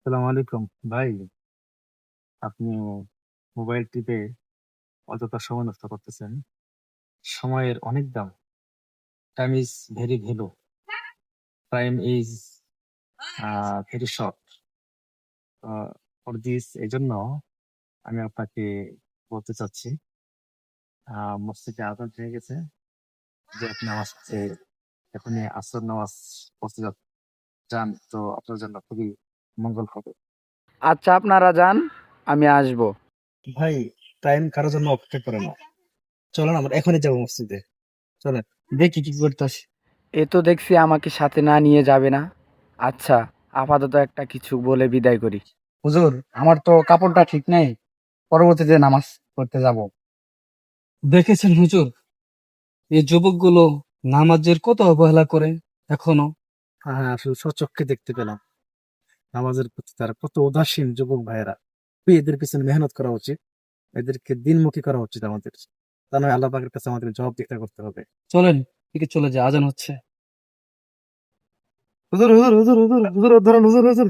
সালাম আলাইকুম ভাই। আপনি মোবাইল টিপে অযথা সময় নষ্ট করতেছেন। সময়ের অনেক দাম। Time is very value. Time is very short. For this এজন্য আমি আপনাকে বলতে চাচ্ছি, মসজিদে আজান হয়ে গেছে, যে আপনি এখনই আসর নামাজ পড়তে যান, তো আপনার জন্য খুবই মঙ্গল হবে। আচ্ছা, আপনারা যান, আমি আসবো। ভাই, টাইম কারোর জন্য অপেক্ষা করে না। চলেন আমরা এখনই যাবো মসজিদে। চলেন, দেখি কি করতে আসি। এ তো দেখছি আমাকে সাথে না নিয়ে যাবে না। আচ্ছা, আপাতত একটা কিছু বলে বিদায় করি। হুজুর, আমার তো কাপড়টা ঠিক নেই, পরবর্তীতে নামাজ পড়তে যাব। দেখেছেন হুজুর, এই যুবকগুলো নামাজের কত অবহেলা করে এখনো। হ্যাঁ, আসলে স্বচক্ষে দেখতে পেলাম নামাজের প্রতি তারা কত উদাসীন যুবক ভাইয়েরা। এদের পিছনে মেহনত করা উচিত, এদেরকে দিনমুখী করা উচিত আমাদের। তা নয় আল্লাহ পাকের কাছে আমাদের জবাবদিহিতা করতে হবে। চলেন, দিকে চলে যায়, আজান হচ্ছে। হুজুর হুজুর হুজুর হুজুর হুজুর ধরুন, হুজুর হুজুর।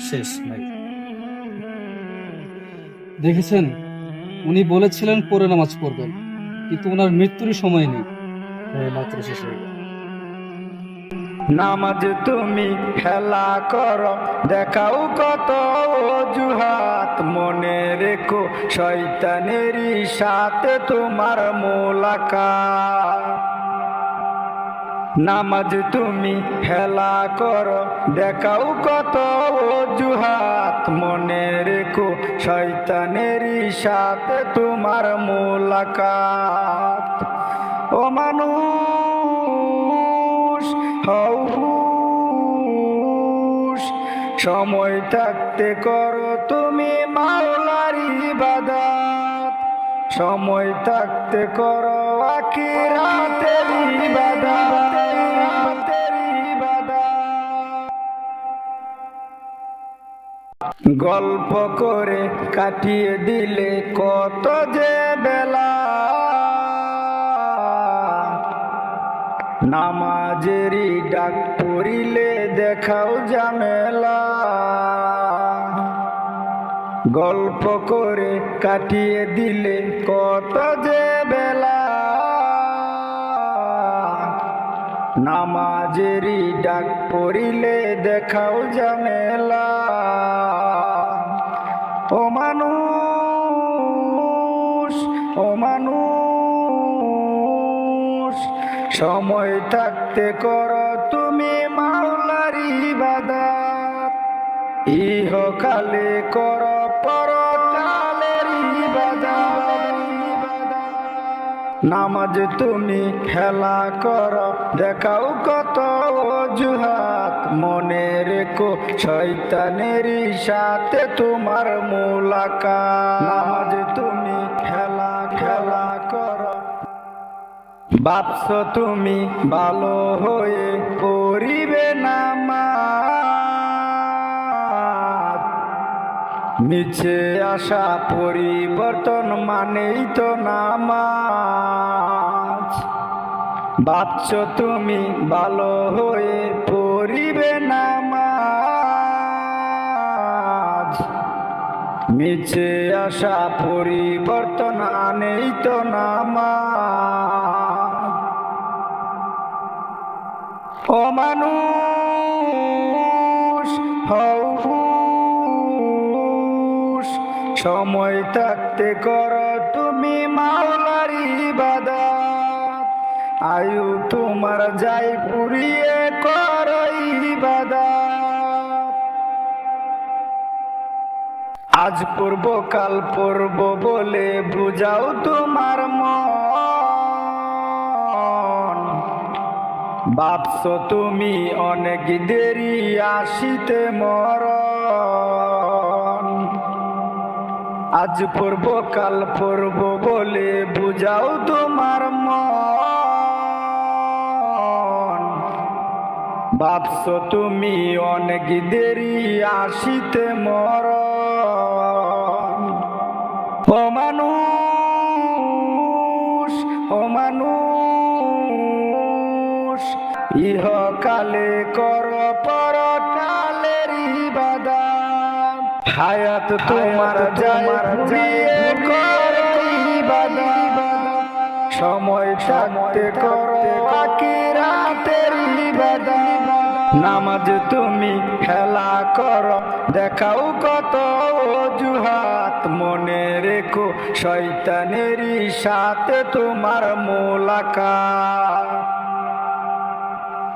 শেষ ভাই। দেখেছেন, উনি বলেছিলেন পরে নামাজ পড়বেন, কিন্তু ওনার মৃত্যুরই সময় নেই। মাত্র শেষ হয়ে গেল। নামাজ তুমি খেলা করো, দেখাও কত অজুহাত, মনে রেখো শয়তানেরই সাথে তোমার মোলাকাত। নামাজ তুমি খেলা করো, দেখাও কত অজুহাত, মনে রেখো শয়তানেরই সাথে তোমার মোলাকাত। ও মানুষ হও হুঁশ, সময় থাকতে করো তুমি মাওলার ইবাদত, সময় থাকতে করো আখিরাতের ইবাদত। গল্প করে কাটিয়ে দিলে কত যে বেলা, নামাজেরই ডাক পড়িলে দেখাও ঝামেলা। গল্প করে কাটিয়ে দিলে কত যে বেলা, নামাজেরই ডাক পড়িলে দেখাও ঝামেলা। ও মানুষ, ও মানুষ, সময় থাকতে করো তুমি মাওলার ইবাদত, ইহকালে করো পরকালের ইবাদত। নামাজ তুমি খেলা করো, দেখাও কত অজুহাত, মনে রেখো শয়তানেরই সাথে তোমার মোলাকাত। নামাজ তুমি খেলা খেলা করো, ভাবছো তুমি ভালো হয়ে পড়িবে নামাজ, নিচে আসা পরিবর্তন মানেই তো নামাজ। ভাবছো তুমি ভালো হয়ে পড়িবে নামাজ, নিচে আসা পরিবর্তন আনেই তো নামাজ। ও মানুষ হও হুঁশ, সময় থাকতে করো তুমি মাওলার ইবাদত, আয়ু তোমার যাই পুরিয়ে করো ইবাদত। আজ পড়ব কাল পড়ব বলে বুঝাও তোমার মন, ভাবছো তুমি অনেক দেরি আসিতে মরণ। আজ পড়ব কাল পড়ব বলে বুঝাও তোমার মন, ভাবছো তুমি অনেক দেরি আসিতে মরণ। ও মানুষ, মানুষ ইহকালে কর পরকালের ইবাদত হায়াত তোমার যায় ফুরিয়ে কর ইবাদত সময় থাকতে কর আখিরাতের ইবাদত নামাজ তুমি খেলা করো দেখাও কত অজুহাত মনে রেখো শয়তানেরই সাথে তোমার মোলাকাত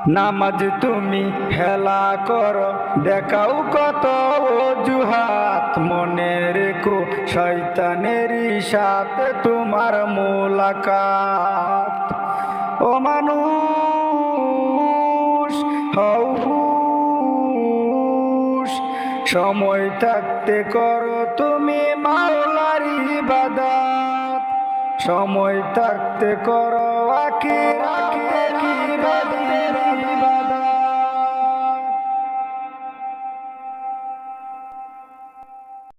নামাজ তুমি হেলা করো দেখাও কত অজুহাত মনে রেখো শয়তানেরই সাথে তোমার মোলাকাত ও মানুষ হও হুঁশ সময় থাকতে করো তুমি মাওলার ইবাদত সময় থাকতে করো আখিরাতের ইবাদত